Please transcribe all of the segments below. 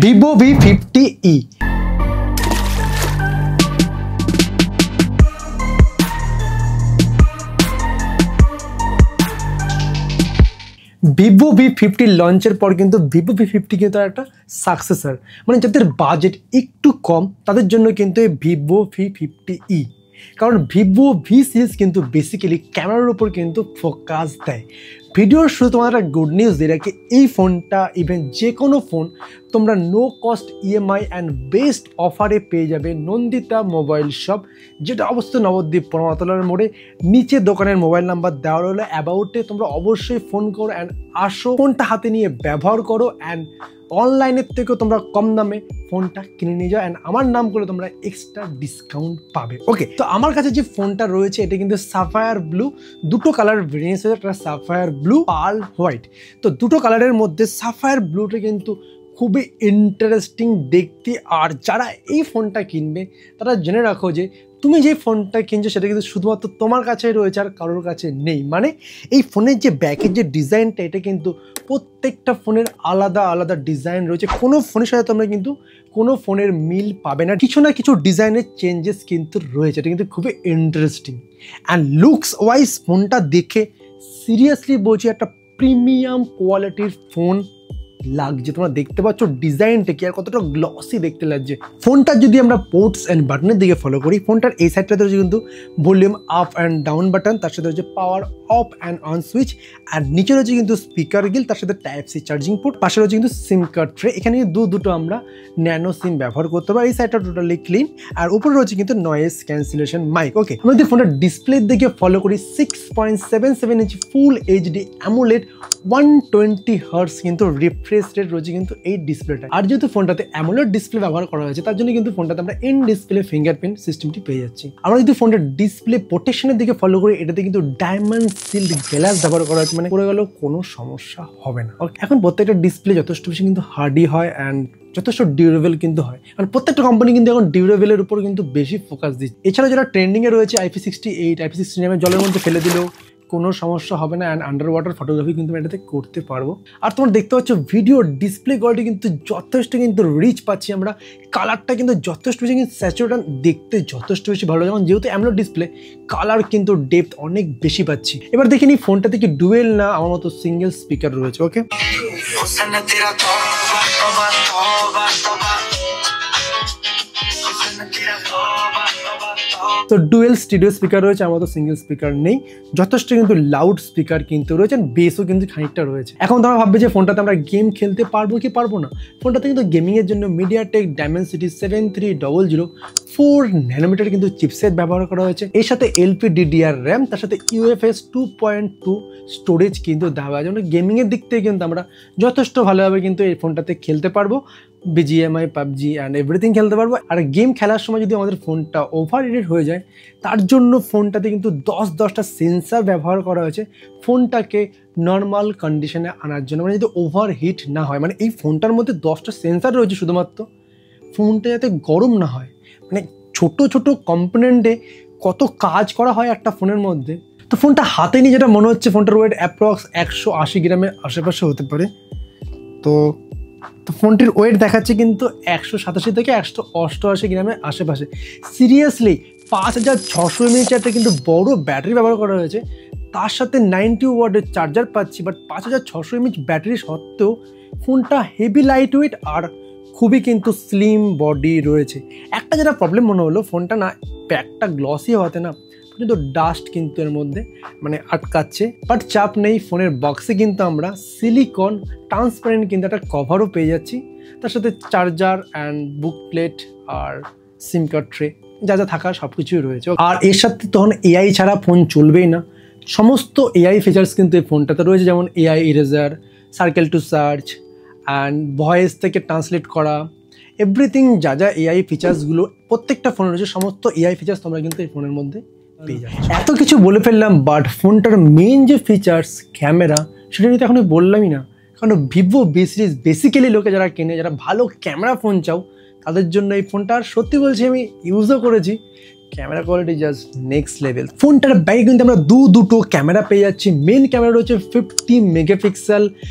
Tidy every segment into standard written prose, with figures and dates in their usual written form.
Vivo V50e। Vivo V50 লঞ্চের পর কিন্তু Vivo V50 কিন্তু একটা সাকসেসর, মানে যাদের বাজেট একটু কম তাদের জন্য কিন্তু এই Vivo V50e। কারণ Vivo V সিরিজ কিন্তু বেসিক্যালি ক্যামেরার উপর কিন্তু ফোকাস দেয়। ভিডিওর শুরু তোমার একটা গুড নিউজ দিয়ে রাখি, এই ফোনটা ইভেন যে কোনো ফোন তোমরা no cost EMI and best অফারে পেয়ে যাবে নন্দিতা মোবাইল শপ, যেটা অবশ্যই নবদ্বীপ পরমাতলার মোড়ে। নিচে দোকানের মোবাইল নাম্বার দেওয়া রইলো, অ্যাবাউটে তোমরা অবশ্যই ফোন করো অ্যান্ড আসো, ফোনটা হাতে নিয়ে ব্যবহার করো অ্যান্ড অনলাইনের থেকেও তোমরা কম দামে ফোনটা কিনে নিয়ে যাও অ্যান্ড আমার নাম করে তোমরা এক্সট্রা ডিসকাউন্ট পাবে। ওকে, তো আমার কাছে যে ফোনটা রয়েছে এটা কিন্তু সাফায়ার ব্লু, দুটো কালার ভেরিয়েন্স আছে, একটা সাফায়ার ব্লু পার্ল হোয়াইট। তো দুটো কালারের মধ্যে সাফায়ার ব্লুটা কিন্তু খুবই ইন্টারেস্টিং দেখতে। আর যারা এই ফোনটা কিনবে তারা জেনে রাখো যে তুমি যে ফোনটা কিনছো সেটা কিন্তু শুধুমাত্র তোমার কাছেই রয়েছে আর কারোর কাছে নেই। মানে এই ফোনের যে ব্যাকের যে ডিজাইনটা, এটা কিন্তু প্রত্যেকটা ফোনের আলাদা আলাদা ডিজাইন রয়েছে। কোনো ফোনের সাথে তোমরা কিন্তু কোনো ফোনের মিল পাবে না, কিছু না কিছু ডিজাইনের চেঞ্জেস কিন্তু রয়েছে। এটা কিন্তু খুবই ইন্টারেস্টিং অ্যান্ড লুকস ওয়াইজ ফোনটা দেখে সিরিয়াসলি বলছি একটা প্রিমিয়াম কোয়ালিটির ফোন লাগছে। তোমরা দেখতে পাচ্ছ ডিজাইনটা কি আর কতটা গ্লসি দেখতে লাগছে। ফোনটার যদি আমরা পোর্টস অ্যান্ড বাটনের দিকে ফলো করি, ফোনটার এই সাইডটাতে রয়েছে কিন্তু volume up and down button, তার সাথে রয়েছে power off and on switch, আর নিচে রয়েছে কিন্তু স্পিকার গিল, তার সাথে টাইপ সি চার্জিং পোর্ট, পাশে রয়েছে কিন্তু সিম কার্ড ট্রে। এখানে দুটো আমরা ন্যানো সিম ব্যবহার করতে পারি। এই সাইডটা টোটালি ক্লিন, আর উপরে রয়েছে কিন্তু নয়েজ ক্যান্সেলেশন মাইক। ওকে, আমরা যদি ফোনটার ডিসপ্লের দিকে ফলো করি, 6.77 ইঞ্চি ফুল এইচডি অ্যামোলেড 120 হার্টজ কিন্তু রিফ্রেশ রেট রয়েছে কিন্তু এই ডিসপ্লেটা। আর যেহেতু ফোনটাতে অ্যামোলেড ডিসপ্লে ব্যবহার করা হয়েছে তার জন্য কিন্তু ফোনটাতে আমরা ইন ডিসপ্লে ফিঙ্গারপ্রিন্ট সিস্টেমটি পেয়ে যাচ্ছি। আমরা যদি ফোনটার ডিসপ্লে প্রোটেকশনের দিকে ফলো করি, এটাতে কিন্তু ডায়মন্ড সিল্ড গ্লাস ব্যবহার করা হয়েছে, মানে পড়ে গেলেও কোনো সমস্যা হবে না। এখন প্রত্যেকটা ডিসপ্লে যথেষ্ট বেশি কিন্তু হার্ডি হয় অ্যান্ড যথেষ্ট ডিউরেবল কিন্তু হয়, কারণ প্রত্যেকটা কোম্পানি কিন্তু এখন ডিউরেবলের উপর কিন্তু বেশি ফোকাস দিচ্ছে। এছাড়া যারা ট্রেন্ডিংয়ে রয়েছে IP68, IP69 জলের মধ্যে ফেলে দিলেও কোনো সমস্যা হবে না অ্যান্ড আন্ডার ওয়াটার ফটোগ্রাফি কিন্তু এটাতে করতে পারবো। আর তোমরা দেখতে পাচ্ছ ভিডিও ডিসপ্লে কোয়ালিটি কিন্তু যথেষ্ট কিন্তু রিচ পাচ্ছি আমরা। কালারটা কিন্তু যথেষ্ট বেশি কিন্তু স্যাচুরেশন দেখতে যথেষ্ট বেশি ভালো, যেমন যেহেতু অ্যামোলেড ডিসপ্লে কালার কিন্তু ডেপথ অনেক বেশি পাচ্ছি। এবার দেখে নিই ফোনটা থেকে ডুয়েল না আমার মতো সিঙ্গেল স্পিকার রয়েছে। ওকে, তো ডুয়েল স্টুডিও স্পিকার রয়েছে, আমার তো সিঙ্গেল স্পিকার নেই। যথেষ্ট কিন্তু লাউড স্পিকার কিন্তু রয়েছে, বেসও কিন্তু খানিকটা রয়েছে। এখন তোমরা ভাববে যে ফোনটাতে আমরা গেম খেলতে পারবো কি পারবো না। ফোনটাতে কিন্তু গেমিংয়ের জন্য মিডিয়াটেক ডাইমেনসিটি 7300 4 ন্যানোমিটার কিন্তু চিপসেট ব্যবহার করা হয়েছে। এর সাথে LPDDR র্যাম, তার সাথে UFS 2.2 স্টোরেজ কিন্তু দেওয়া হয়। যেমন গেমিংয়ের দিক থেকে কিন্তু আমরা যথেষ্ট ভালোভাবে কিন্তু এই ফোনটাতে খেলতে পারবো, BGMI, PUBG অ্যান্ড এভরিথিং খেলতে পারবো। আর গেম খেলার সময় যদি আমাদের ফোনটা ওভার হিটেড হয়ে যায়, তার জন্য ফোনটাতে কিন্তু 10টা সেন্সার ব্যবহার করা হয়েছে ফোনটাকে নর্মাল কন্ডিশনে আনার জন্য, মানে যদি ওভার হিট না হয়। মানে এই ফোনটার মধ্যে 10টা সেন্সার রয়েছে শুধুমাত্র ফোনটা যাতে গরম না হয়। মানে ছোট ছোট কম্পোনেন্টে কত কাজ করা হয় একটা ফোনের মধ্যে। তো ফোনটা হাতে নিয়ে যেটা মনে হচ্ছে ফোনটার ওয়েট অ্যাপ্রক্স 180 গ্রামের আশেপাশে হতে পারে। তো ফোনটির ওয়েট দেখাচ্ছে কিন্তু 187 থেকে 188 গ্রামের আশেপাশে। সিরিয়াসলি 5600 mAh একটা কিন্তু বড় ব্যাটারি ব্যবহার করা হয়েছে, তার সাথে 90 ওয়াটের চার্জার পাচ্ছি। বাট 5600 mAh ব্যাটারি সত্ত্বেও ফোনটা হেভি লাইট ওয়েট আর খুবই কিন্তু স্লিম বডি রয়েছে। একটা যেটা প্রবলেম মনে হলো, ফোনটা না প্যাকটা গ্লসি হওয়াতে না কিন্তু ডাস্ট কিন্তু এর মধ্যে মানে আটকাচ্ছে। বাট চাপ নেই, ফোনের বক্সে কিন্তু আমরা সিলিকন ট্রান্সপারেন্ট কিন্তু একটা কভারও পেয়ে যাচ্ছি, তার সাথে চার্জার অ্যান্ড বুক প্লেট আর সিম কার্ড ট্রে যা যা থাকার সব কিছুই রয়েছে। আর এর সাথে তখন AI ছাড়া ফোন চলবেই না, সমস্ত AI ফিচার্স কিন্তু এই ফোনটাতে রয়েছে, যেমন AI eraser, circle to search and voice থেকে ট্রান্সলেট করা, এভরিথিং যা যা AI ফিচার্সগুলো প্রত্যেকটা ফোনে রয়েছে, সমস্ত AI ফিচার্স তোমরা কিন্তু এই ফোনের মধ্যে পেয়ে যাবে। এত কিছু বলে ফেললাম, বাট ফোনটার মেইন যে ফিচার্স ক্যামেরা সেটা নিয়ে তো এখনই বললামই না। কারণ Vivo V সিরিজ বেসিক্যালি লোকে যারা কেনে, যারা ভালো ক্যামেরা ফোন চাও তাদের জন্য এই ফোনটা। আর সত্যি বলছি আমি ইউজও করেছি, camera quality just next level. ফোনটার ব্যাগে কিন্তু আমরা দুটো ক্যামেরা পেয়ে যাচ্ছি। মেন ক্যামেরা রয়েছে 50 মেগাপিক্সেল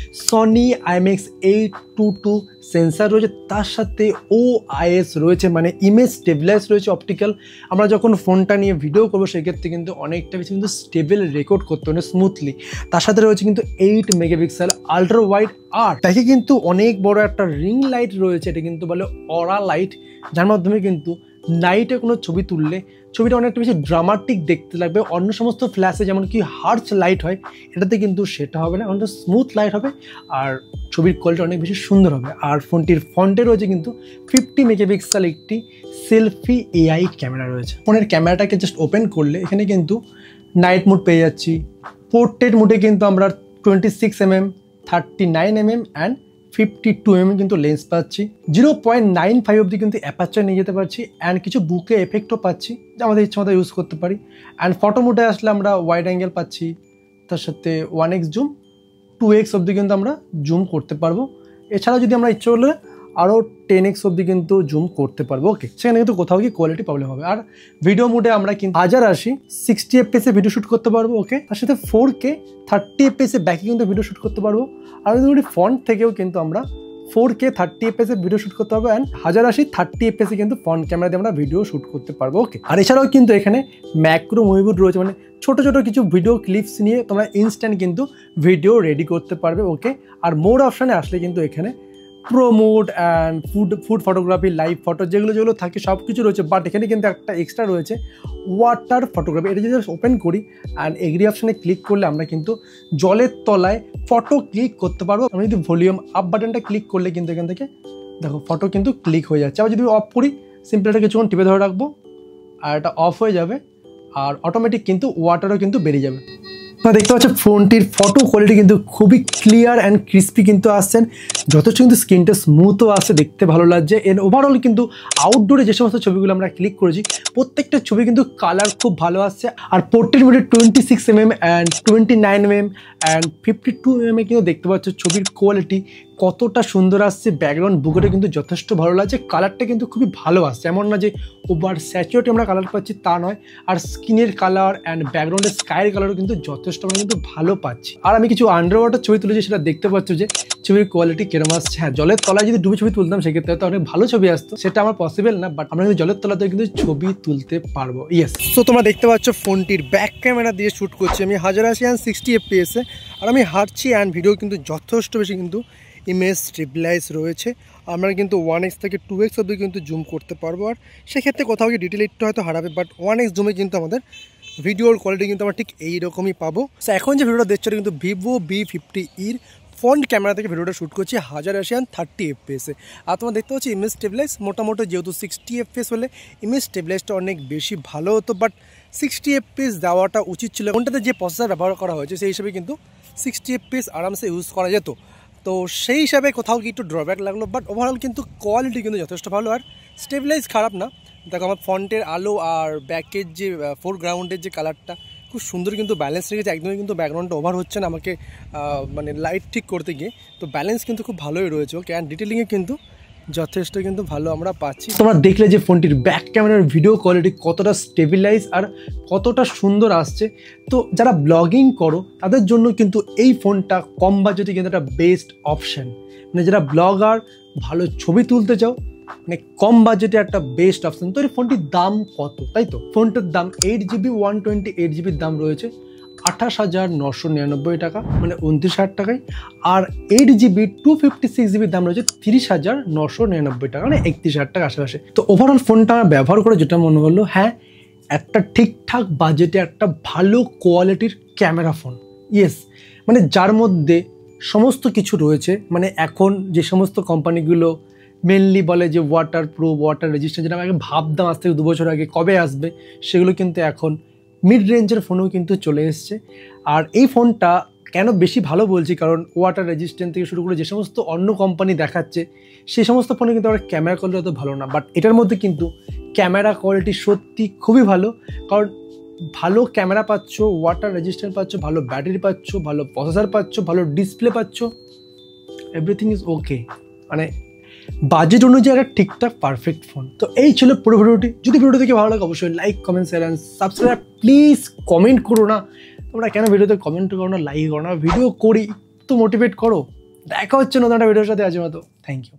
সনি IMX822 সেন্সার রয়েছে, তার সাথে OIS রয়েছে, মানে ইমেজ স্টেবিলাইজ রয়েছে অপটিক্যাল। আমরা যখন ফোনটা নিয়ে ভিডিও করবো সেক্ষেত্রে কিন্তু অনেকটা বেশি কিন্তু স্টেবল রেকর্ড করতে হবে স্মুথলি। তার সাথে রয়েছে কিন্তু 8 মেগাপিক্সেল আল্ট্রা ওয়াইড আর ব্যাকে কিন্তু অনেক বড় একটা রিং লাইট রয়েছে, এটা কিন্তু বলে অরা লাইট, যার মাধ্যমে কিন্তু নাইটে কোনো ছবি তুললে ছবিটা অনেকটা বেশি ড্রামাটিক দেখতে লাগবে। অন্য সমস্ত ফ্ল্যাশে যেমন কি হার্শ লাইট হয়, এটাতে কিন্তু সেটা হবে না, অনেকটা স্মুথ লাইট হবে আর ছবির কোয়ালিটি অনেক বেশি সুন্দর হবে। আর ফোনটির ফ্রন্টে রয়েছে কিন্তু 50 মেগাপিক্সেল একটি সেলফি AI ক্যামেরা রয়েছে। ফোনের ক্যামেরাটাকে জাস্ট ওপেন করলে এখানে কিন্তু নাইট মোড পেয়ে যাচ্ছি। পোর্ট্রেট মোডে কিন্তু আমরা 26mm, 39mm অ্যান্ড 52mm কিন্তু লেন্স পাচ্ছি। 0.95 অবধি কিন্তু অ্যাপারচার নিয়ে যেতে পারছি অ্যান্ড কিছু বুকে এফেক্টও পাচ্ছি, যা আমাদের ইচ্ছা মতো ইউজ করতে পারি। অ্যান্ড ফটো মোডে আসলে আমরা ওয়াইড অ্যাঙ্গেল পাচ্ছি, তার সাথে 1x জুম, 2x অবধি কিন্তু আমরা জুম করতে পারবো। এছাড়া যদি আমরা ইচ্ছে করলে আরও 10x অবধি কিন্তু জুম করতে পারবো। ওকে, সেখানে কিন্তু কোথাও কি কোয়ালিটি প্রবলেম হবে। আর ভিডিও মোডে আমরা কিন্তু 1080 60 fps ভিডিও শ্যুট করতে পারবো। ওকে, তার সাথে 4K 30 fps ব্যাকে কিন্তু ভিডিও শ্যুট করতে পারবো। আর ফ্রন্ট থেকেও কিন্তু আমরা 4K 30 fps ভিডিও শ্যুট করতে পারবো অ্যান্ড 1080 30 fps কিন্তু ফ্রন্ট ক্যামেরা দিয়ে আমরা ভিডিও শ্যুট করতে পারবো। ওকে, আর এছাড়াও কিন্তু এখানে ম্যাক্রো মুভি মোড রয়েছে, মানে ছোটো ছোটো কিছু ভিডিও ক্লিপস নিয়ে তোমরা ইনস্ট্যান্ট কিন্তু ভিডিও রেডি করতে পারবে। ওকে, আর মোড অপশানে আসলে কিন্তু এখানে pro mode and food photography, live photo যেগুলো থাকে সব কিছু রয়েছে। বাট এখানে কিন্তু একটা এক্সট্রা রয়েছে ওয়াটার ফটোগ্রাফি। এটা যদি ওপেন করি অ্যান্ড এগ্রি অপশানে ক্লিক করলে আমরা কিন্তু জলের তলায় ফটো ক্লিক করতে পারবো। আমি যদি ভলিউম আপ বাটনটা ক্লিক করলে কিন্তু এখান থেকে দেখো ফটো কিন্তু ক্লিক হয়ে যাচ্ছে। আবার যদি অফ করি সিম্পলি এটা কিছুক্ষণ টিপে ধরে রাখবো আর এটা অফ হয়ে যাবে আর অটোমেটিক কিন্তু ওয়াটারও কিন্তু বেরিয়ে যাবে। দেখতে পাচ্ছ ফোনটির ফটো কোয়ালিটি কিন্তু খুবই ক্লিয়ার অ্যান্ড ক্রিস্পি কিন্তু আসছেন, যথেষ্ট কিন্তু স্ক্রিনটা স্মুথও আসছে, দেখতে ভালো লাগছে। এর ওভারঅল কিন্তু আউটডোরে যে সমস্ত ছবিগুলো আমরা ক্লিক করেছি প্রত্যেকটা ছবি কিন্তু কালার খুব ভালো আসছে। আর পোর্ট্রেট মোডে 26mm and 29mm and 52mm কিন্তু দেখতে পাচ্ছ ছবির কোয়ালিটি কতটা সুন্দর আসছে। ব্যাকগ্রাউন্ড বুকেটা কিন্তু যথেষ্ট ভালো লাগছে, কালারটা কিন্তু খুবই ভালো আসছে, এমন না যে ওভার স্যাচুরেট আমরা কালার পাচ্ছি তা নয়। আর স্কিনের কালার অ্যান্ড ব্যাকগ্রাউন্ডের স্কাইয়ের কালারও কিন্তু যথেষ্ট আমরা কিন্তু ভালো পাচ্ছি। আর আমি কিছু আন্ডার ওয়াটার ছবি তুলেছি, সেটা দেখতে পাচ্ছ যে ছবির কোয়ালিটি কিরম আসছে। হ্যাঁ, জলের তলায় যদি ডুবে ছবি তুলতাম সেক্ষেত্রে তো অনেক ভালো ছবি আসতো, সেটা আমার পসিবল না, বাট আমরা কিন্তু জলের তলাতে কিন্তু ছবি তুলতে পারবো। ইয়েস, তো তোমরা দেখতে পাচ্ছ ফোনটির ব্যাক ক্যামেরা দিয়ে শ্যুট করছি আমি 1080 অ্যান্ড 60 fps আর আমি হাঁটছি অ্যান্ড ভিডিও কিন্তু যথেষ্ট বেশি কিন্তু ইমেজ স্টেবিলাইজ রয়েছে। আমরা কিন্তু 1x থেকে 2x অবধি কিন্তু জুম করতে পারবো। আর সেক্ষেত্রে কোথাও গিয়ে ডিটেল একটু হয়তো হারাবে, বাট 1x জুমে কিন্তু আমাদের ভিডিওর কোয়ালিটি কিন্তু আমরা ঠিক এইরকমই পাবো। সো এখন যে ভিডিওটা দেখছো কিন্তু ভিভো V50e ফ্রন্ট ক্যামেরা থেকে ভিডিওটা শ্যুট করছি 1080 অ্যান্ড 30 fps আর তোমরা দেখতে পাচ্ছি ইমেজ স্টেবিলাইজ মোটামুটি, যেহেতু 60 fps হলে ইমেজ স্টেবিলাইজটা অনেক বেশি ভালো হতো, বাট 60 fps দেওয়াটা উচিত ছিল। ফোনটাতে যে প্রসেসর ব্যবহার করা হয়েছে সেই হিসেবে কিন্তু 60 fps আরামসে ইউজ করা যেত, তো সেই হিসাবে কোথাও কি একটু ড্রব্যাক লাগলো। বাট ওভারঅল কিন্তু কোয়ালিটি কিন্তু যথেষ্ট ভালো আর স্টেবিলাইজ খারাপ না। দেখো আমার ফ্রন্টের আলো আর ব্যাকের যে ফোরগ্রাউন্ডের যে কালারটা খুব সুন্দর কিন্তু ব্যালেন্স রেখেছে, একদমই কিন্তু ব্যাকগ্রাউন্ডটা ওভার হচ্ছে না আমাকে মানে লাইট ঠিক করতে গিয়ে, তো ব্যালেন্স কিন্তু খুব ভালোই রয়েছে। ওকে, অ্যান্ড ডিটেলিংয়ে কিন্তু যথেষ্ট কিন্তু ভালো আমরা পাচ্ছি। তোমরা দেখলে যে ফোনটির ব্যাক ক্যামেরার ভিডিও কোয়ালিটি কতটা স্টেবিলাইজ আর কতটা সুন্দর আসছে। তো যারা ব্লগিং করো তাদের জন্য কিন্তু এই ফোনটা কম বাজেটে কিন্তু একটা বেস্ট অপশান, মানে যারা ব্লগার ভালো ছবি তুলতে চাও মানে কম বাজেটে একটা বেস্ট অপশান। তো এই ফোনটির দাম কত, তাই তো? ফোনটার দাম 8GB 128GBর দাম রয়েছে 28,999 টাকা, মানে 29,000 টাকায়। আর 8GB 256GBর দাম রয়েছে 30,999 টাকা, মানে 31,000 টাকা আশেপাশে। তো ওভারঅল ফোনটা আমার ব্যবহার করে যেটা মনে হলো, হ্যাঁ একটা ঠিকঠাক বাজেটে একটা ভালো কোয়ালিটির ক্যামেরা ফোন। ইয়েস, মানে যার মধ্যে সমস্ত কিছু রয়েছে। মানে এখন যে সমস্ত কোম্পানিগুলো মেনলি বলে যে ওয়াটার প্রুফ, ওয়াটার রেজিস্ট্যান্ট, যেটা আমি আগে ভাবতাম আজ থেকে 2 বছর আগে কবে আসবে, সেগুলো কিন্তু এখন মিড রেঞ্জের ফোনেও কিন্তু চলে এসছে। আর এই ফোনটা কেন বেশি ভালো বলছি, কারণ ওয়াটার রেজিস্ট্যান্ট থেকে শুরু করে যে সমস্ত অন্য কোম্পানি দেখাচ্ছে সেই সমস্ত ফোনে কিন্তু আমার ক্যামেরা কোয়ালিটি অত ভালো না, বাট এটার মধ্যে কিন্তু ক্যামেরা কোয়ালিটি সত্যি খুবই ভালো। কারণ ভালো ক্যামেরা পাচ্ছ, ওয়াটার রেজিস্ট্যান্ট পাচ্ছ, ভালো ব্যাটারি পাচ্ছ, ভালো প্রসেসর পাচ্ছ, ভালো ডিসপ্লে পাচ্ছ, এভরিথিং ইজ ওকে। মানে বাজেট অনুযায়ী একটা ঠিকঠাক পারফেক্ট ফোন। তো এই ছিল পুরো ভিডিওটি। যদি ভিডিও থেকে ভালো লাগে অবশ্যই like, comment, share and subscribe. Please comment করো না, তোমরা কেন ভিডিওতে কমেন্ট করো না, লাইক করো না, ভিডিও করি তো মোটিভেট করো। দেখা হচ্ছে নতুন একটা ভিডিওর সাথে, আজকের মতো থ্যাংক ইউ।